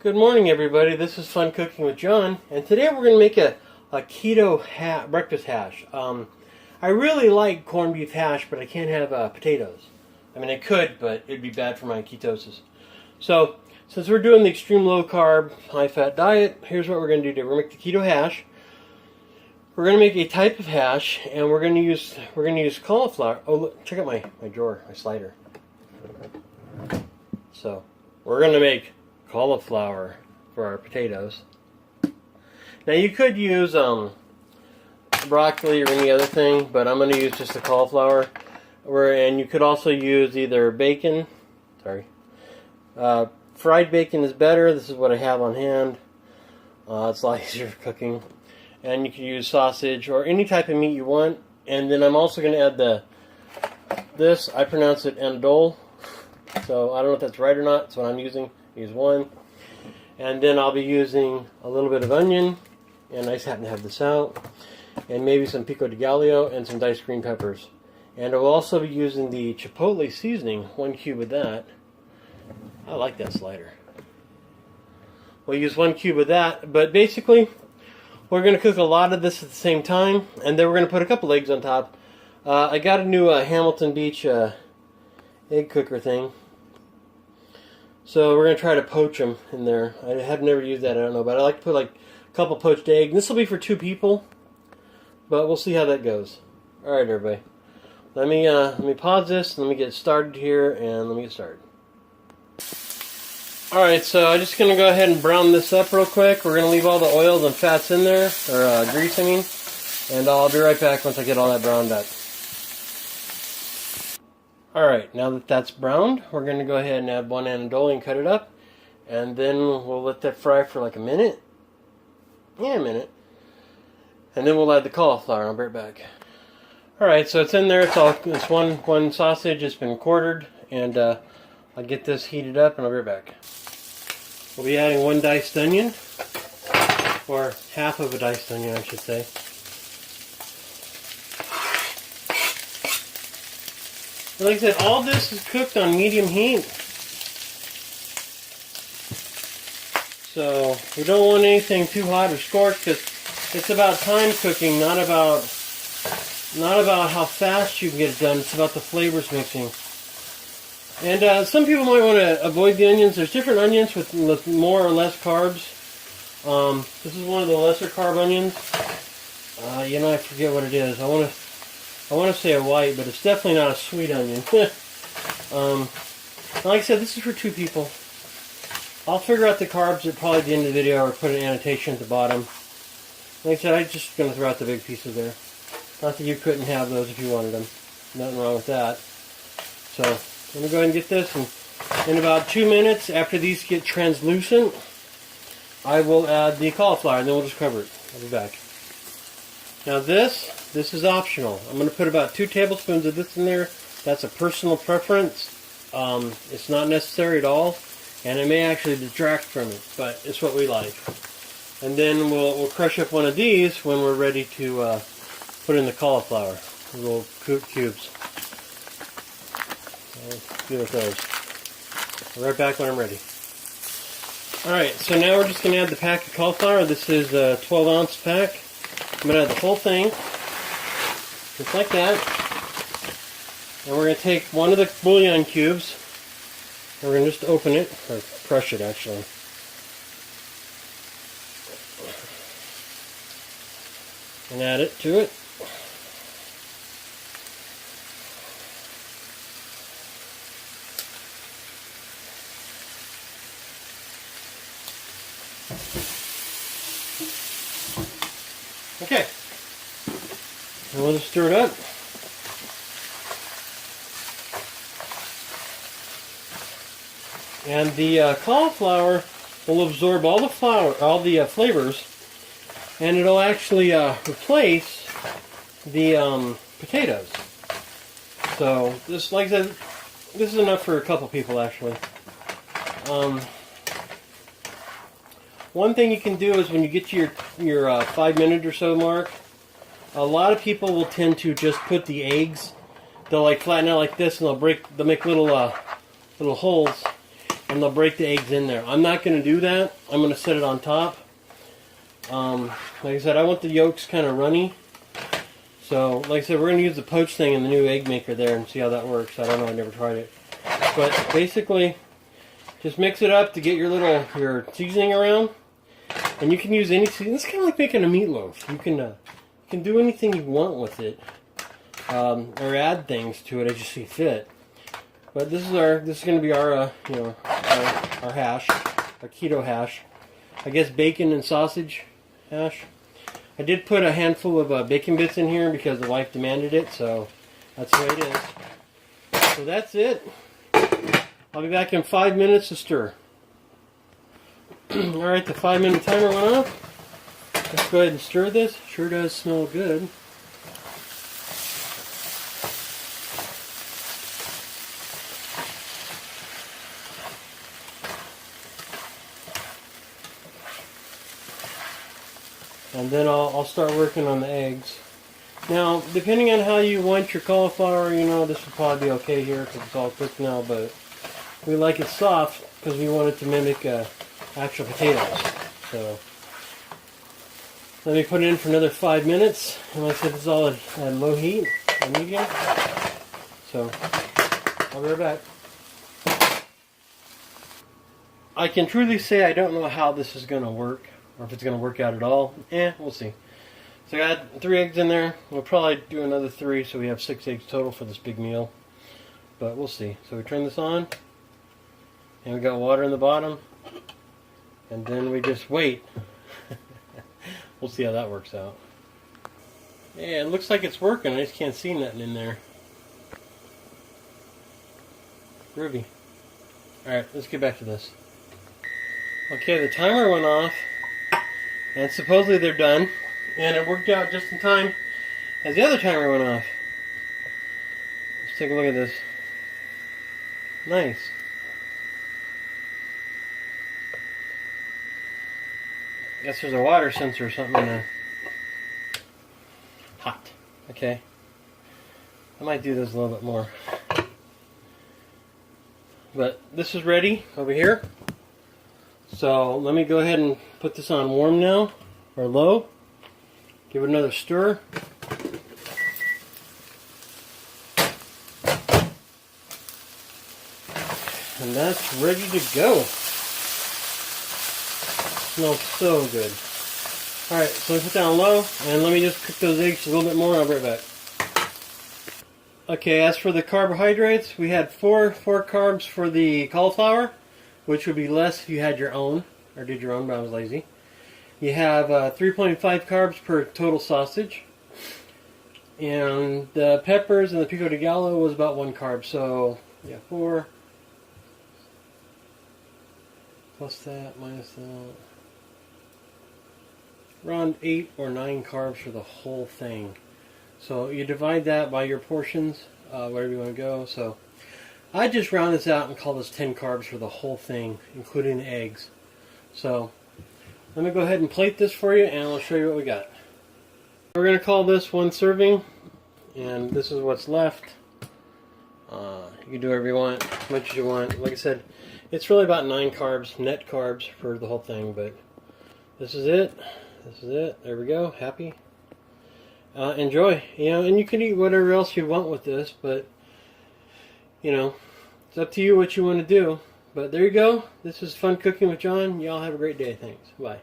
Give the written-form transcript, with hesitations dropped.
Good morning, everybody. This is Fun Cooking with John, and today we're going to make a keto breakfast hash. I really like corned beef hash, but I can't have potatoes. I mean, I could, but it'd be bad for my ketosis. So, since we're doing the extreme low carb, high fat diet, here's what we're going to do today. We're going to make the keto hash. We're going to make a type of hash, and we're going to use cauliflower. Oh, look, check out my drawer, my slider. So, we're going to make cauliflower for our potatoes. Now you could use broccoli or any other thing, but I'm going to use just the cauliflower. And you could also use either bacon. Fried bacon is better. This is what I have on hand. It's a lot easier for cooking. And you can use sausage or any type of meat you want. And then I'm also going to add this. I pronounce it anadole. So I don't know if that's right or not. That's what I'm using. Use one. And then I'll be using a little bit of onion. And I just happen to have this out. And maybe some pico de gallo and some diced green peppers. And I will also be using the chipotle seasoning, 1 cube of that. I like that slider. We'll use 1 cube of that. But basically, we're going to cook a lot of this at the same time. And then we're going to put a couple eggs on top. I got a new Hamilton Beach egg cooker thing. So we're going to try to poach them in there. I have never used that, I don't know. But I like to put like a couple poached eggs. This will be for 2 people. But we'll see how that goes. Alright, everybody. Let me pause this. Let me get started here. And let me get started. Alright, so I'm just going to go ahead and brown this up real quick. We're going to leave all the oils and fats in there. Or grease, I mean. And I'll be right back once I get all that browned up. Alright, now that that's browned, we're going to go ahead and add 1 anadole and cut it up. And then we'll let that fry for like a minute. Yeah, a minute. And then we'll add the cauliflower. I'll be right back. Alright, so it's in there. It's one sausage. It's been quartered. And I'll get this heated up and I'll be right back. We'll be adding 1 diced onion. Or half of a diced onion, I should say. Like I said, all this is cooked on medium heat. So we don't want anything too hot or scorched because it's about time cooking, not about how fast you can get it done. It's about the flavors mixing. And some people might want to avoid the onions. There's different onions with more or less carbs. This is one of the lesser carb onions. I forget what it is. I want to say a white, but it's definitely not a sweet onion. Like I said, this is for 2 people. I'll figure out the carbs at probably the end of the video or put an annotation at the bottom. Like I said, I'm just going to throw out the big pieces there. Not that you couldn't have those if you wanted them. Nothing wrong with that. So, I'm going to go ahead and get this. And in about 2 minutes, after these get translucent, I will add the cauliflower and then we'll just cover it. I'll be back. Now this is optional. I'm going to put about 2 tablespoons of this in there. That's a personal preference. It's not necessary at all. And it may actually detract from it, but it's what we like. And then we'll crush up one of these when we're ready to put in the cauliflower. Little cubes. Let's deal with those. I'll be right back when I'm ready. Alright, so now we're just going to add the pack of cauliflower. This is a 12-ounce pack. I'm going to add the whole thing, just like that. And we're going to take one of the bouillon cubes, and we're going to just open it, or crush it actually. And add it to it. Okay, and we'll just stir it up. And the cauliflower will absorb all the flavors, and it'll actually replace the potatoes. So this, like I said, this is enough for a couple people actually. One thing you can do is when you get to your 5-minute or so mark, a lot of people will tend to just put the eggs. They'll like flatten out like this, and they'll make little holes, and and they'll break the eggs in there. I'm not going to do that. I'm going to set it on top. Like I said, I want the yolks kind of runny. So, like I said, we're going to use the poach thing in the new egg maker there and see how that works. I don't know, I never tried it. But basically, just mix it up to get your seasoning around. And you can use any seasoning. It's kind of like making a meatloaf. You can do anything you want with it. Or add things to it as you see fit. But this is going to be our hash, our keto hash. I guess bacon and sausage hash. I did put a handful of bacon bits in here because the wife demanded it, so that's the way it is. So that's it. I'll be back in 5 minutes to stir. Alright, the 5-minute timer went off. Let's go ahead and stir this. Sure does smell good. And then I'll start working on the eggs. Now, depending on how you want your cauliflower, this will probably be okay here because it's all cooked now, but we like it soft because we want it to mimic actual potatoes. So, let me put it in for another 5 minutes. And like I said, this is all at low heat, medium. So, I'll be right back. I can truly say I don't know how this is going to work. Or if it's going to work out at all. We'll see. So I got 3 eggs in there. We'll probably do another 3 so we have 6 eggs total for this big meal. But we'll see. So we turn this on. And we got water in the bottom. And then we just wait. We'll see how that works out. Yeah, it looks like it's working. I just can't see nothing in there. Groovy. Alright, let's get back to this. Okay, the timer went off. And supposedly they're done. And it worked out just in time as the other timer went off. Let's take a look at this. Nice. Guess there's a water sensor or something in there. Hot. Okay. I might do this a little bit more. But this is ready over here. So let me go ahead and put this on warm now, or low. Give it another stir. And that's ready to go. Smells so good. Alright, so let me put that on low, and let me just cook those eggs a little bit more, and I'll be right back. Okay, as for the carbohydrates, we had 4 carbs for the cauliflower, which would be less if you had your own, or did your own, but I was lazy. You have 3.5 carbs per total sausage. And the peppers and the pico de gallo was about 1 carb. So, yeah, 4 plus that, minus that. Around 8 or 9 carbs for the whole thing. So you divide that by your portions, wherever you want to go. So I just round this out and call this 10 carbs for the whole thing, including the eggs. So let me go ahead and plate this for you, and I'll show you what we got. We're going to call this 1 serving, and this is what's left. You can do whatever you want, as much as you want. Like I said, it's really about 9 carbs, net carbs for the whole thing, but this is it. This is it. There we go. Happy. Enjoy. And you can eat whatever else you want with this, but it's up to you what you want to do. But there you go. This is Fun Cooking with John. Y'all have a great day. Thanks. Bye.